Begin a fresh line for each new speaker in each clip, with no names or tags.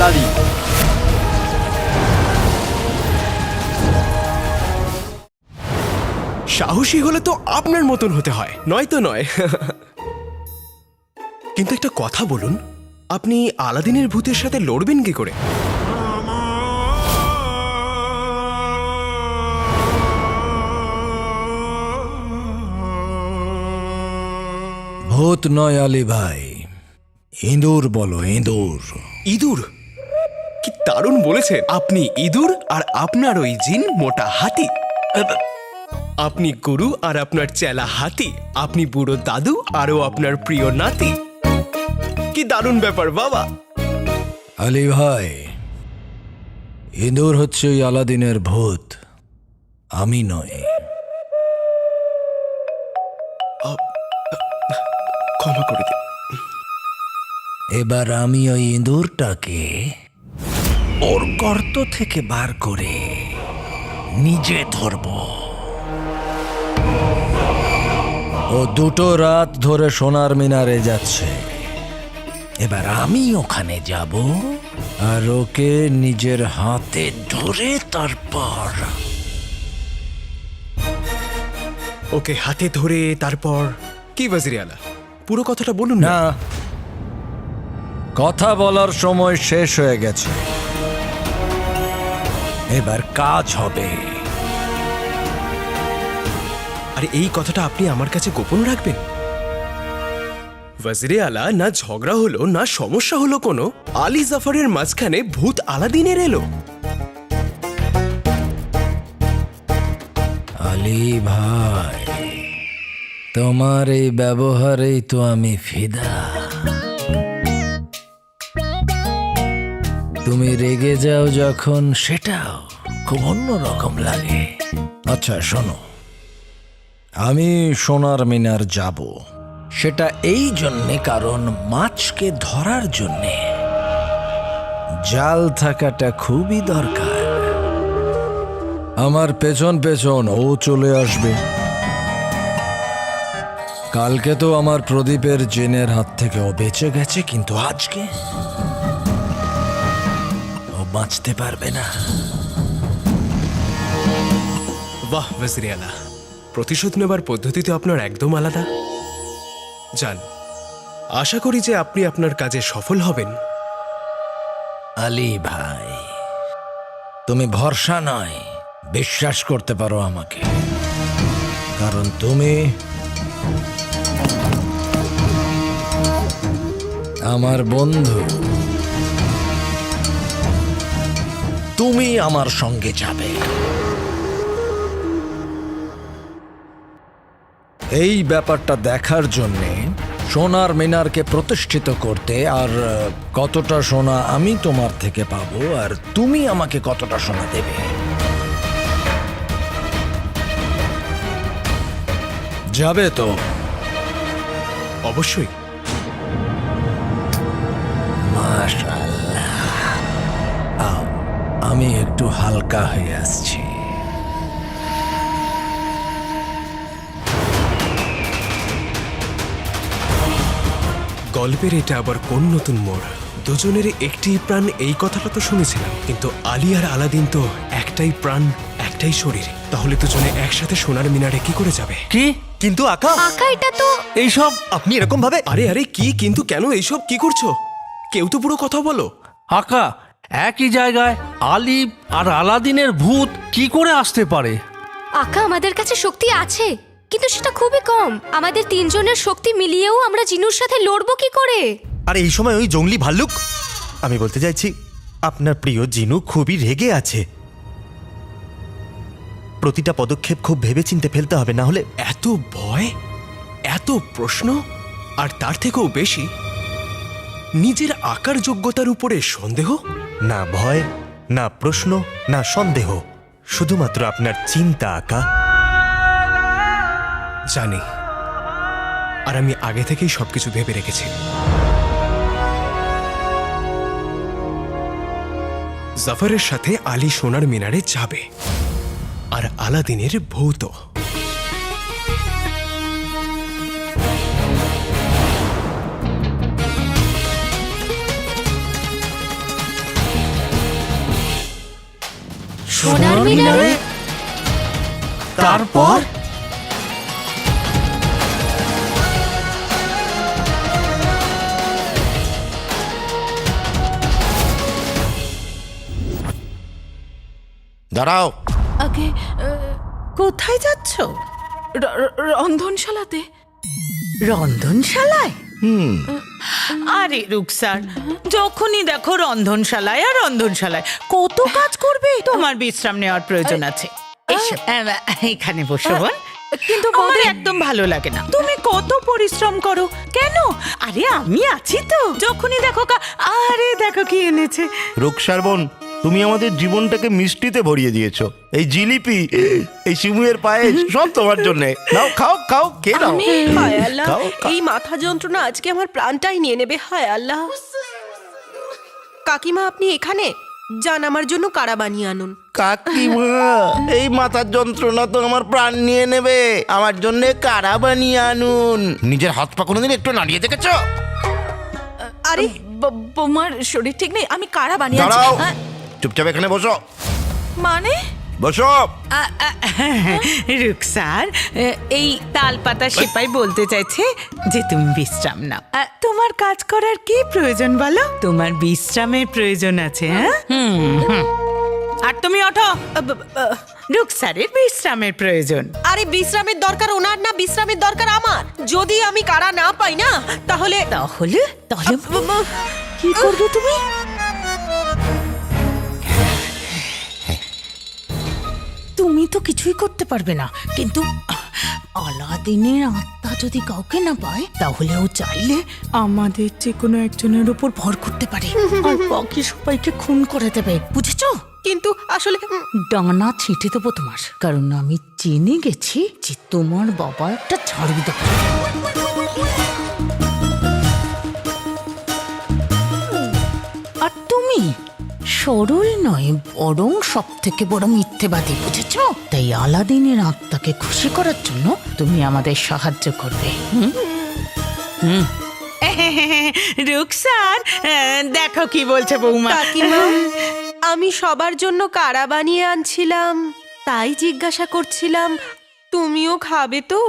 Aladdin.
সাহসী হলে তো আপনার মতন হতে হয়, নয়তো নয়। কিন্তু একটা কথা বলুন, আপনি আলাদিনের ভূতের সাথে লড়বেন কি করে?
ভূত নয় আলী ভাই, ইঁদুর বলো, ইঁদুর।
ইঁদুর? কি দারুণ বলেছেন আপনি! ইঁদুর আর আপনার ওই জিন মোটা হাতি। আপনি গুরু আর আপনার চেলা হাতি। আপনি বুড়ো দাদু আরও আপনার প্রিয় নাতি। কি দারুণ ব্যাপার বাবা!
আলী ভাই, ইঁদুর হচ্ছে ওই আলাদিনের ভূত, আমি নয়।
ক্ষমা করে দিন।
এবার আমি ওই ইঁদুরটাকে ওর গর্ত থেকে বার করে নিজে ধরব। ও 2 রাত ধরে সোনার মিনারে যাচ্ছে, এবার আমি ওখানে যাব আর ওকে নিজের হাতে ধরে তারপর
ওকে হাতে ধরে তারপর কি ওয়াজির আলা? পুরো কথাটা বলুন না।
না, কথা বলার সময় শেষ হয়ে গেছে, এবার কাজ হবে।
আর এই কথাটা আপনি আমার কাছে গোপন রাখবেন? ওয়াজিরে আলা, না ঝগড়া হলো না সমস্যা হলো কোনো, আলী জাফরের মাঝখানে ভূত আলাদিনের এলো।
আলী ভাই, তোমার এই ব্যবহারেই তো আমি ফিদা। তুমি রেগে যাও যখন, সেটাও খুব অন্যরকম লাগে। আচ্ছা শোনো, আমি সোনার মিনার যাব, সেটা এই জন্যে কারণ মাছকে ধরার জন্যে জাল থাকাটা খুবই দরকার। আমার পেছন পেছন ও চলে আসবে। কালকে তো আমার প্রদীপের জিনের হাত থেকে ও বেঁচে গেছে, কিন্তু আজকে ও বাঁচতে পারবে না।
বাহ ওয়াজিরে আলা, প্রতিশোধ নেবার পদ্ধতি তো আপনার একদম আলাদা। যান, আশা করি যে আপনি আপনার কাজে সফল হবেন।
আলী ভাই, তুমি ভরসা নয়, বিশ্বাস করতে পারো আমাকে, কারণ তুমি আমার বন্ধু। তুমি আমার সঙ্গে যাবে। এই ব্যাপারটা দেখার জন্যে সোনার মিনারকে প্রতিষ্ঠিত করতে, আর কতটা সোনা আমি তোমার থেকে পাবো আর তুমি আমাকে কতটা সোনা দেবে। যাবে তো?
অবশ্যই।
মাশাআল্লাহ, আমি একটু হালকা হয়ে আসছি।
গল্পের এটা আবার কোন নতুন মোড়? দুজনের একটি প্রাণ, এই কথাটা তো শুনেছিলাম, কিন্তু আলী আর আলাদিন তো একটাই প্রাণ একটাই শরীর। তাহলে দুজনে একসাথে সোনার মিনারে কি করে যাবে?
কি? কিন্তু আকা,
এটা তো
এইসব আপনি এরকম ভাবে?
আরে আরে, কি কিন্তু কেন? এইসব কি করছো? কেউ তো পুরো কথা বলো।
আকা, একই জায়গায় আলী আর আলাদিনের ভূত কি করে আসতে পারে?
আকা, আমাদের কাছে শক্তি আছে, কিন্তু সেটা খুবই কম। আমাদের 3 জনের শক্তি মিলিয়েও আমরা জিনুর সাথে লড়বো কি করে?
আর এই সময় ওই জঙ্গলি ভাল্লুক? আমি বলতে চাইছি, আপনার প্রিয় জিনু খুবই রেগে আছে। প্রতিটা পদক্ষেপ খুব ভেবেচিন্তে ফেলতে হবে, না হলে।
এত ভয়, এত প্রশ্ন, আর তার থেকেও বেশি নিজের আকার যোগ্যতার উপরে সন্দেহ।
না ভয়, না প্রশ্ন, না সন্দেহ, শুধুমাত্র আপনার চিন্তা আকা।
জানি, আর আমি আগে থেকেই সবকিছু ভেবে রেখেছি। জাফরের সাথে আলী সোনার মিনারে যাবে, আর আলাদিনের ভূত।
সোনার মিনারে?
তারপর
দাঁড়াও।
আগে কোথায় যাচ্ছ? রন্ধনশালাতে। রন্ধনশালায়? আরে রুকসার, যখনই দেখো রন্ধনশালায় আর রন্ধনশালায়, কত কাজ করবে, তোমার বিশ্রাম নেওয়ার প্রয়োজন আছে। এসো, এখানে বসো বোন। কিন্তু আমার একদম ভালো লাগে না, তুমি কত পরিশ্রম করো। কেন? আরে আমি আছি তো, যখনই দেখো আরে দেখো কি এনেছে।
রুকসার বোন, তুমি আমাদের জীবনটাকে মিষ্টিতে ভরিয়ে দিয়েছো। এই জিলিপি, এই শিমুয়ের পায়েস সব তোমার জন্য। নাও খাও খাও, কে নাও।
হায় আল্লাহ,
খাও, খাও।
এই মাথা যন্ত্রণা আজকে আমার প্রাণটাই নিয়ে নেবে। হায় আল্লাহ। কাকিমা, আপনি এখানে যান, আমার জন্য কাড়া বানিয়ে আনুন।
কাকিমা, এই মাথার যন্ত্রণা তো আমার প্রাণ নিয়ে নেবে। আমার জন্য কাড়া বানিয়ে আনুন। নিজের হাত পা কোনোদিন একটু নাড়িয়ে দেখেছো?
আরে
তোমার শরীর ঠিক নেই, আমি কাড়া বানিয়ে আনছি।
দাঁড়াও, চুপচাপ এখানে বসো।
মানে?
বসো।
রুকসার, এই তালপাতা সেপাই বলতে চাইছে যে তুমি বিশ্রাম নাও। তোমার কাজ করার কি প্রয়োজন বলো? তোমার বিশ্রামের প্রয়োজন আছে। হ্যাঁ, আর তুমি ওঠো। রুকসারের বিশ্রামের প্রয়োজন।
আরে বিশ্রামের দরকার ওনার না, বিশ্রামের দরকার আমার। যদি আমি কাড়া না পাই না, তাহলে
তাহলে তাহলে কি করবে তুমি? তুমি তো কিছুই করতে পারবে না, কিন্তু আলাদিনের আত্মা যদি কাউকে না পায়, তাহলে ও চাইলে আমাদের যে কোনো একজনের উপর ভর করতে পারে আর বাকি সবাইকে খুন করে দেবে, বুঝেছো?
কিন্তু আসলে
ডানা ছিটে দেবো তোমার, কারণ আমি জেনে গেছি যে তোমার বাবা একটা ঝাড়বি দেবে। আর তুমি সরল নয়, বরং সব থেকে বড় মিথ্যেবাদী, বুঝেছ? তাই আলাদিনের আত্মাকে খুশি করার জন্য তুমি আমাদের সাহায্য করবে। রুকসার, দেখো কি বলছে বৌমা।
কাকিমা, আমি সবার জন্য কাড়া বানিয়ে আনছিলাম, তাই জিজ্ঞাসা করছিলাম তুমিও খাবে তো?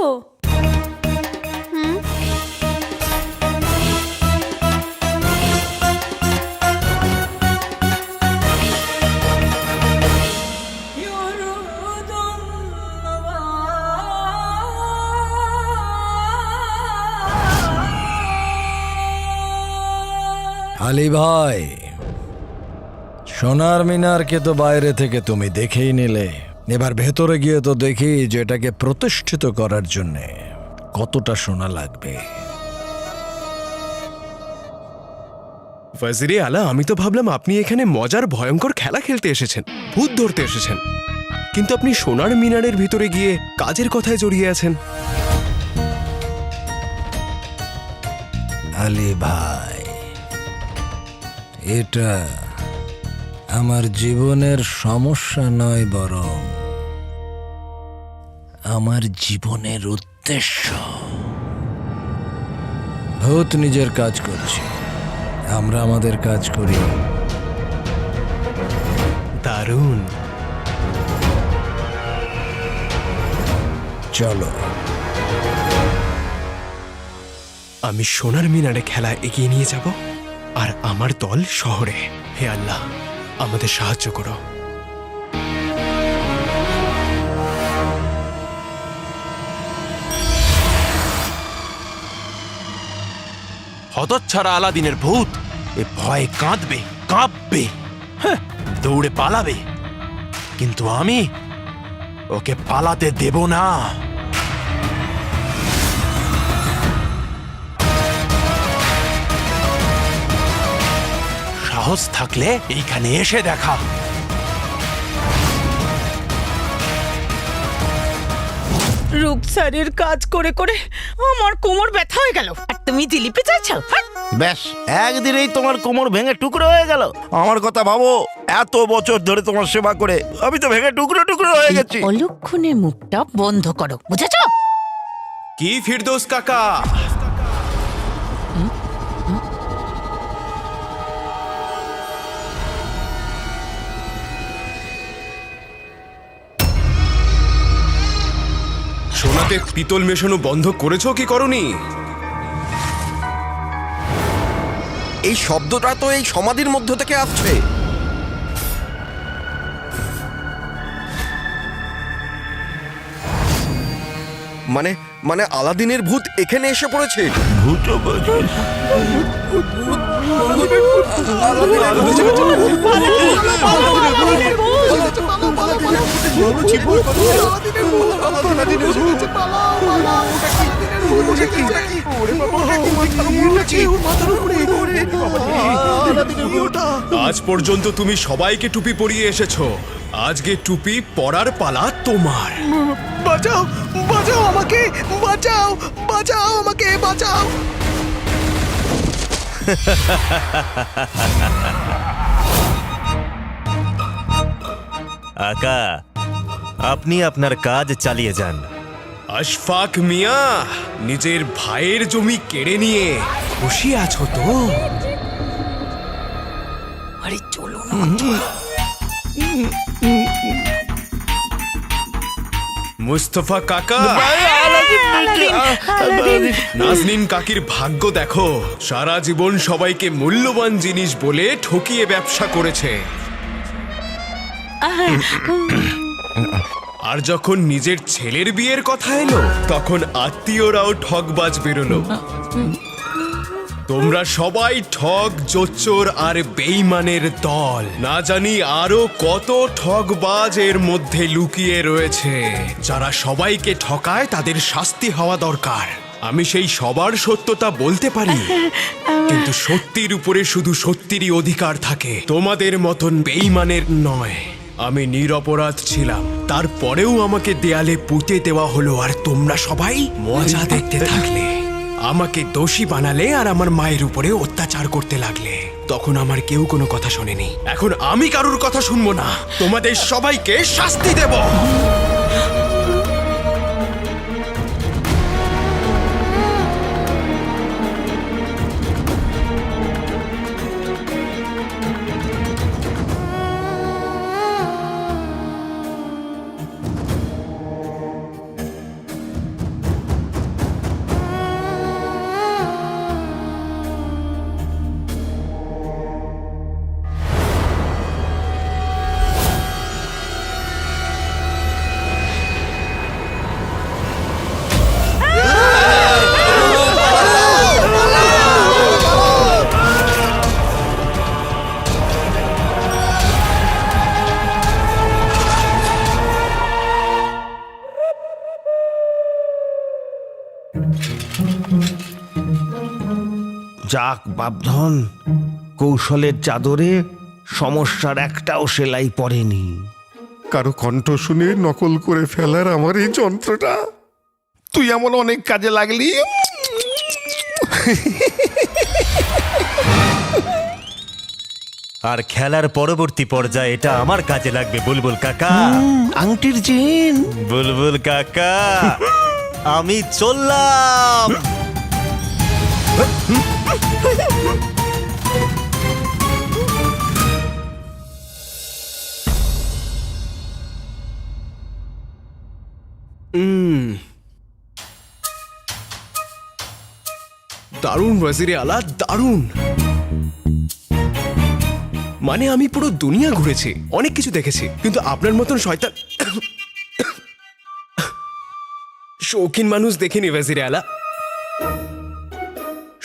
আলী ভাই, সোনার মিনারকে তো বাইরে থেকে তুমি দেখেই নিলে, এবার ভেতরে গিয়ে তো দেখি যে এটাকে প্রতিষ্ঠিত করার জন্য কতটা সোনা লাগবে।
ওয়াজিরে আলা, আমি তো ভাবলাম আপনি এখানে মজার ভয়ঙ্কর খেলা খেলতে এসেছেন, ভূত ধরতে এসেছেন, কিন্তু আপনি সোনার মিনারের ভিতরে গিয়ে কাজের কথায় জড়িয়ে আছেন।
আলী ভাই, এটা আমার জীবনের সমস্যা নয়, বরং আমার জীবনের উদ্দেশ্য। ভূত নিজের কাজ করছে, আমরা আমাদের কাজ করি।
দারুণ।
চলো।
আমি সোনার মিনারে খেলা এগিয়ে নিয়ে যাব, আর আমার দল শহরে। হে আল্লাহ, আমাদের সাহায্য করো।
হতচ্ছাড়া আলাদিনের ভূত এ ভয়ে কাঁদবে, কাঁপবে, দৌড়ে পালাবে, কিন্তু আমি ওকে পালাতে দেব না। সাহস থাকলে এইখানে এসে দেখা।
রুকসারের কাজ করে করে আমার কোমর ব্যথা হয়ে গেল, আর তুমি জিলিপি চাইছো?
ব্যাস, একদিনেই তোমার কোমর ভেঙে টুকরো হয়ে গেল। আমার কথা ভাবো, এত বছর ধরে তোমার সেবা করে আমি তো ভেঙে টুকরো টুকরো হয়ে গেছি।
অলক্ষণের মুখটা বন্ধ করো, বুঝেছো?
কি ফিরদৌস কাকা, মাটিতে পিতল মেশানো বন্ধ করেছো কি করনি?
এই শব্দটা তো এই সমাধির মধ্য থেকে আসছে। মানে মানে আলাদিনের ভূত এখানে এসে পড়েছে।
আজ পর্যন্ত তুমি সবাইকে টুপি পরিয়ে এসেছো, আজকে টুপি পরার পালা তোমার।
বাঁচাও, বাঁচাও আমাকে, বাঁচাও, বাঁচাও আমাকে, বাঁচাও।
আকা, আপনি আপনার কাজ চালিয়ে যান।
আশফাক মিয়া, নিজের ভাইয়ের জমি কেড়ে নিয়ে খুশি আছো তো?
আরে চলো না।
মুস্তফা কাকা, নাজনীন কাকির ভাগ্য দেখো, সারা জীবন সবাইকে মূল্যবান জিনিস বলে ঠকিয়ে ব্যবসা করেছে, আর যখন নিজের ছেলের বিয়ের কথা এলো তখন আত্মীয়রাও ঠকবাজ বেরোলো। তোমরা সবাই ঠক, জোচ্চোর আর বেঈমানের দল। না জানি আরো কত ঠকবাজ এর মধ্যে লুকিয়ে রয়েছে, যারা সবাইকে ঠকায় তাদের শাস্তি হওয়া দরকার। আমি সেই সবার সত্যতা বলতে পারি, কিন্তু সত্যির উপরে শুধু সত্যিরই অধিকার থাকে, তোমাদের মতন বেঈমানের নয়। আমি নিরপরাধ ছিলাম, তারপরেও আমাকে দেয়ালে পুঁতে দেওয়া হলো, আর তোমরা সবাই মজা দেখতে থাকলে। আমাকে দোষী বানালে আর আমার মায়ের উপরে অত্যাচার করতে লাগলে। তখন আমার কেউ কোনো কথা শোনেনি, এখন আমি কারোর কথা শুনবো না, তোমাদের সবাইকে শাস্তি দেব।
যাক বাপধন, কৌশলের চাদরে সমস্যার একটাও সেলাই পড়েনি।
কারো কণ্ঠ শুনে নকল করে ফেলার আমার এই যন্ত্রটা, তুই এমন অনেক কাজে লাগলি।
আর খেলার পরবর্তী পর্যায়ে এটা আমার কাজে লাগবে বুলবুল কাকা।
আংটির চেন।
বুলবুল কাকা, আমি চললাম।
দারুণ ওয়াজিরে আলা, দারুণ। মানে আমি পুরো দুনিয়া ঘুরেছি, অনেক কিছু দেখেছি, কিন্তু আপনার মতন শয়তান শৌখিন মানুষ দেখিনি ওয়াজিরে আলা।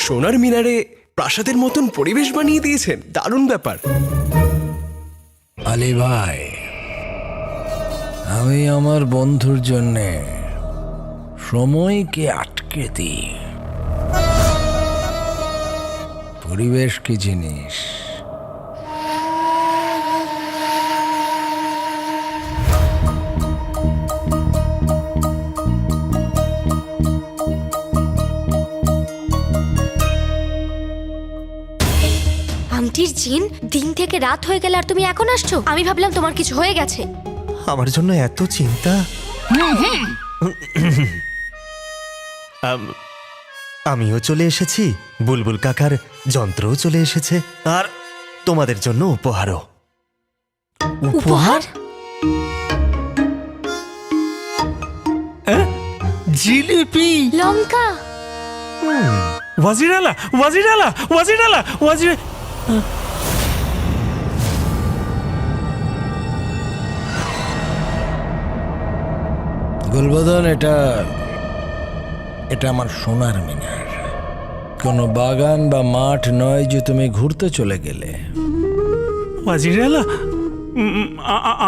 সোনার মিনারে প্রাসাদের মতন পরিবেশ বানিয়ে দিয়েছেন, দারুণ ব্যাপার।
আলী ভাই, আমি আমার বন্ধুর জন্যে সময়কে আটকে দিই। পরিবেশ কি জিনিস?
আংটির জিন, দিন থেকে রাত হয়ে গেল আর তুমি এখন আসছো? আমি ভাবলাম তোমার কিছু হয়ে গেছে।
আমার জন্য এত চিন্তা। আমিও চলে এসেছি, বুলবুল কাকার যন্ত্রও চলে এসেছে, আর তোমাদের জন্য উপহারও।
উপহার?
জিলিপি।
লঙ্কা।
ওয়াজিরালা, ওয়াজিরালা, ওয়াজিরালা, ওয়াজির।
গুলবদন, এটা আমার সোনার মিনার। কোনো বাগান বা মাঠ নয় যে তুমি ঘুরতে চলে গেলে।
ওয়াজিরালা,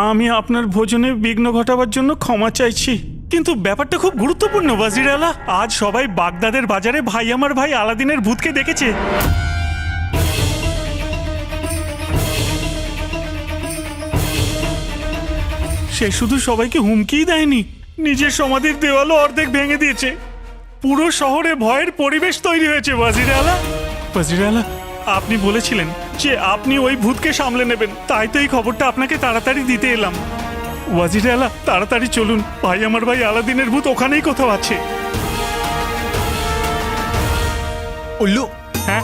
আমি আপনার ভোজনে বিঘ্ন ঘটাবার জন্য ক্ষমা চাইছি, কিন্তু ব্যাপারটা খুব গুরুত্বপূর্ণ ওয়াজিরালা। আজ সবাই বাগদাদের বাজারে ভাই আমার ভাই আলাদিনের ভূতকে দেখেছে। সে শুধু সবাইকে হুমকিই দেয়নি, নিজের সমাধির দেওয়ালও অর্ধেক ভেঙে দিয়েছে। পুরো শহরে ভয়ের পরিবেশ তৈরি হয়েছে ওয়াজিরালা। ওয়াজিরালা, আপনি বলেছিলেন যে আপনি ওই ভূতকে সামলে নেবেন, তাই তো এই খবরটা আপনাকে তাড়াতাড়ি দিতে এলাম। ওয়াজিরালা, তাড়াতাড়ি চলুন, ভাই আমার ভাই আলাদিনের ভূত ওখানেই কোথাও আছে।
উল্লু,
হ্যাঁ,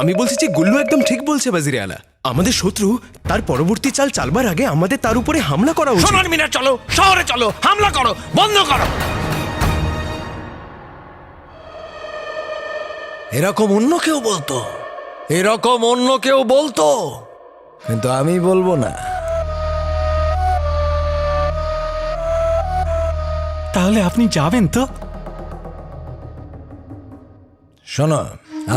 আমি বলছি যে গুল্লু একদম ঠিক বলছে বাজিরে আলা। আমাদের শত্রু তার পরবর্তী চাল চালবার আগে আমাদের তার উপরে হামলা করা উচিত।
সোনার মিনার চলো, শহরে চলো, হামলা করো, বন্ধ করো। এরকম অন্য কেউ বলতো, কিন্তু আমি বলবো না।
তাহলে আপনি যাবেন তো?
শোনো,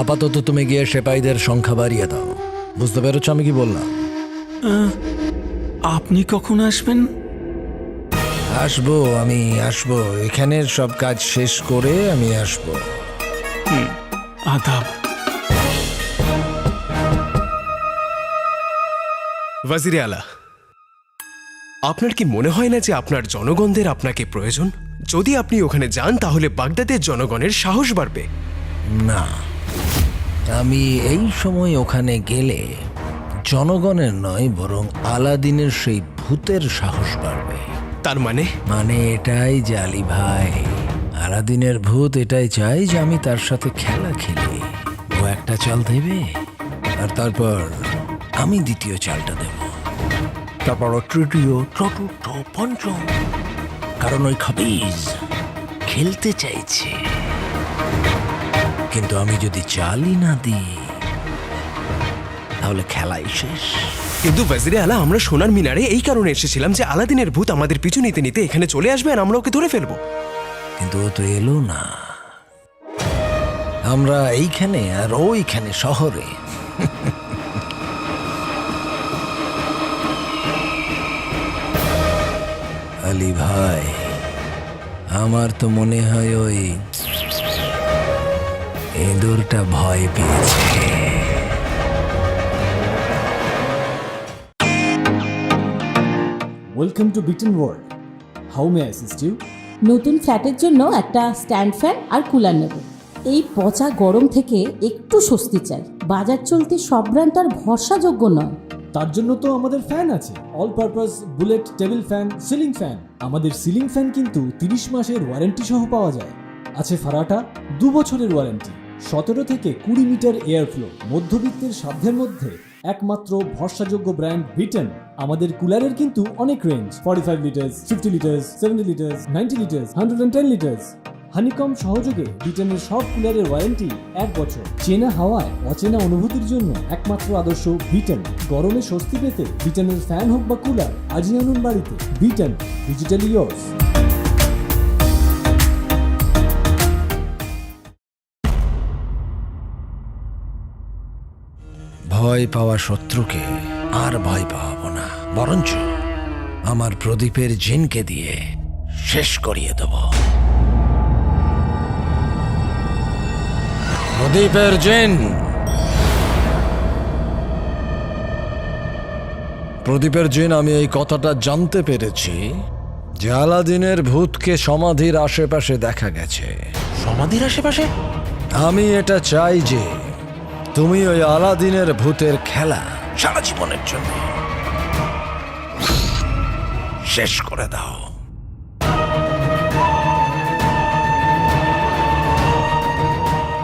আপাতত তুমি গিয়ে সেপাইদের সংখ্যা বাড়িয়ে দাও। বুঝতে পেরেছ আমি কি বললাম?
আপনি কখন আসবেন?
আমি আসবো, এখানের সব কাজ শেষ করে আমি আসবো।
আদাব।
ওয়াজিরে আলা, আপনার কি মনে হয় না যে আপনার জনগণদের আপনাকে প্রয়োজন? যদি আপনি ওখানে যান তাহলে বাগদাদের জনগণের সাহস বাড়বে।
না, আমি এই সময় ওখানে গেলে জনগণের নয়, বরং আলাদিনের সেই ভূতের সাহস বাড়বে।
তার মানে
এটাই যে আলী ভাই, আলাদিনের ভূত এটাই চাই যে আমি তার সাথে খেলা খেলি। ও একটা চাল দেবে আর তারপর আমি দ্বিতীয় চালটা দেব, তারপর তৃতীয়, চতুর্থ, পঞ্চম। কারণ ওই খাবিজ খেলতে চাইছে, কিন্তু আমি যদি চালই না দিই তাহলে খেলাই শেষ।
কিন্তু ওয়াজিরে আলা, আমরা সোনার মিনারে এই কারণে এসেছিলাম যে আলাদিনের ভূত আমাদের পিছু নিতে নিতে এখানে চলে আসবে আর আমরা ওকে ধরে ফেলবো।
কিন্তু ও তো এলো না। আমরা এইখানে আর ওইখানে শহরে। আলী ভাই, আমার তো মনে হয় ওই ইঁদুরটা ভয় পেয়েছে।
Welcome to Bitten world. How may I assist you?
নতুন ফ্ল্যাটের জন্য একটা স্ট্যান্ড ফ্যান আর কুলার নেব। এই পচা গরম থেকে একটু স্বস্তি চাই। বাজার চলতে সব ব্র্যান্ড আর ভরসাযোগ্য নয়।
তার জন্য তো আমাদের ফ্যান আছে, all purpose bullet table fan, ceiling fan. আমাদের সিলিং ফ্যান কিন্তু 30 মাসের ওয়ারেন্টি সহ পাওয়া যায়। আছে ফারাটা 2 বছরের ওয়ারেন্টি, 17 থেকে 20 মিটার এয়ার ফ্লো, মধ্যবিত্তের সাধ্যের মধ্যে একমাত্র ভরসাযোগ্য ব্র্যান্ড বিটেন। আমাদের কুলারের কিন্তু অনেক range, 45 litres, 50 litres, 70 litres, 90 litres, 110 litres. Honeycomb সহযোগে বিটেনের সব কুলারের ওয়ারেন্টি 1 বছর। চেনা হাওয়ায় অচেনা অনুভূতির জন্য একমাত্র আদর্শ বিটেন। গরমে স্বস্তি পেতে বিটেনের ফ্যান হোক বা কুলার, আজই আনুন বাড়িতে। Beaten, digitally yours.
ভয় পাওয়া শত্রুকে আর ভয় পাওয়াবো না, বরঞ্চ আমার প্রদীপের জিনকে দিয়ে শেষ করিয়ে দেব। প্রদীপের জিন, প্রদীপের জিন, আমি এই কথাটা জানতে পেরেছি যে আলাদিনের ভূতকে সমাধির আশেপাশে দেখা গেছে।
সমাধির আশেপাশে?
আমি এটা চাই যে তুমি ওই আলাদিনের ভূতের খেলা সারা জীবনের জন্য শেষ করে দাও।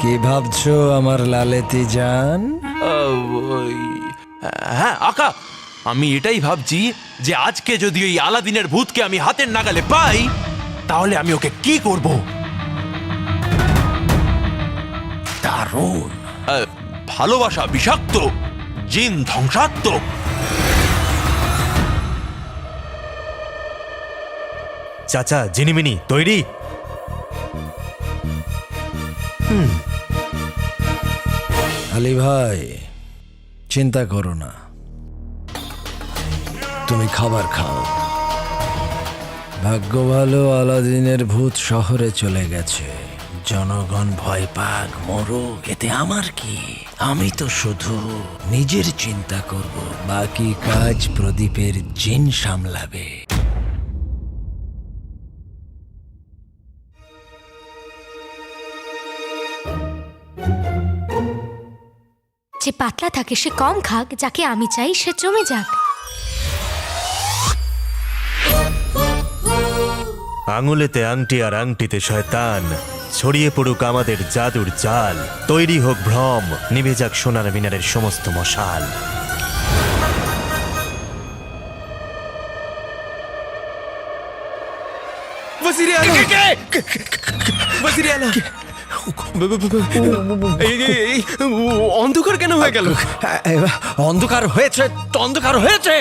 কি ভাবছো আমার লালেতি জান?
হ্যাঁ আকা, আমি এটাই ভাবছি যে আজকে যদি ওই আলাদিনের ভূতকে আমি হাতের নাগালে পাই তাহলে আমি ওকে কি করব? দারুণ। ভালোবাসা বিষাক্ত, জিন ধ্বংসাত্মক।
চাচা, জিনিমিনি তৈরি?
আলী ভাই, চিন্তা করো না, তুমি খাবার খাও। ভাগ্য ভালো, আলাদিনের ভূত শহরে চলে গেছে। জনগণ ভয় পাক, মরুক, এতে আমার কি? আমি তো শুধু নিজের চিন্তা করব, বাকি কাজ প্রদীপের জিন সামলাবে।
যে পাতলা থাকে সে কম খাক, যাকে আমি চাই সে জমে যাক।
আঙুলেতে আংটি আর আংটিতে শয়তান, ছড়িয়ে পড়ুক আমাদের জাদুর জাল, তৈরি হোক ভ্রম, নিভে যাক সোনার মিনারের সমস্ত মশাল।
ওয়াজির আলা! ওয়াজির আলা! এই অন্ধকার কেন হয়ে গেল?
অন্ধকার হয়েছে তো, অন্ধকার হয়েছে।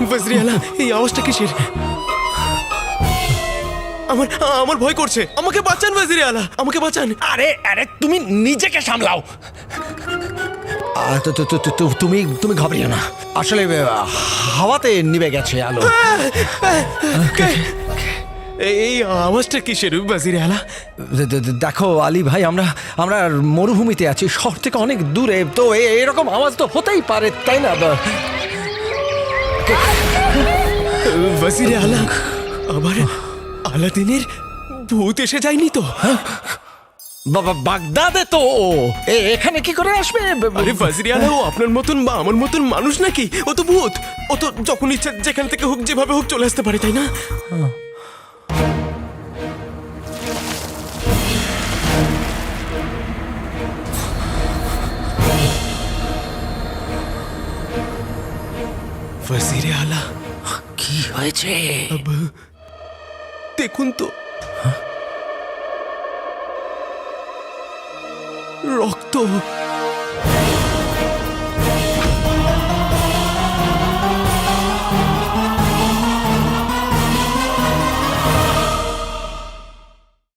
ওয়াজির আলা, এই আওয়াজটা কিসের? আমার ভয় করছে, আমাকে বাঁচান ওয়াজির আলা, আমাকে বাঁচান।
আরে আরে, তুমি নিজেকে সামলাও। তুমি তুমি ঘাবড়িও না, আসলে হাওয়াতে নিভে গেছে আলো।
এই আওয়াজটা কিসের ওয়াজির আলা?
দেখো আলী ভাই, আমরা আমরা মরুভূমিতে আছি, শহর থেকে অনেক দূরে, তো এরকম আওয়াজ তো হতেই পারে, তাই না?
ওয়াজির আলা, আবার আলাদিনের ভূত এসে যায়নি তো?
বাবা, বাগদাদে তো এখানে কি করে আসবে?
আরে ওয়াজির আলা, ও আপনার মতন বা আমার মতন মানুষ নাকি? ও তো ভূত, ও তো যখন ইচ্ছা যেখান থেকে হোক যেভাবে হোক চলে আসতে পারে, তাই না? ওয়াজির আলা,
কি হয়েছে?
দেখুন তো, রক্ত।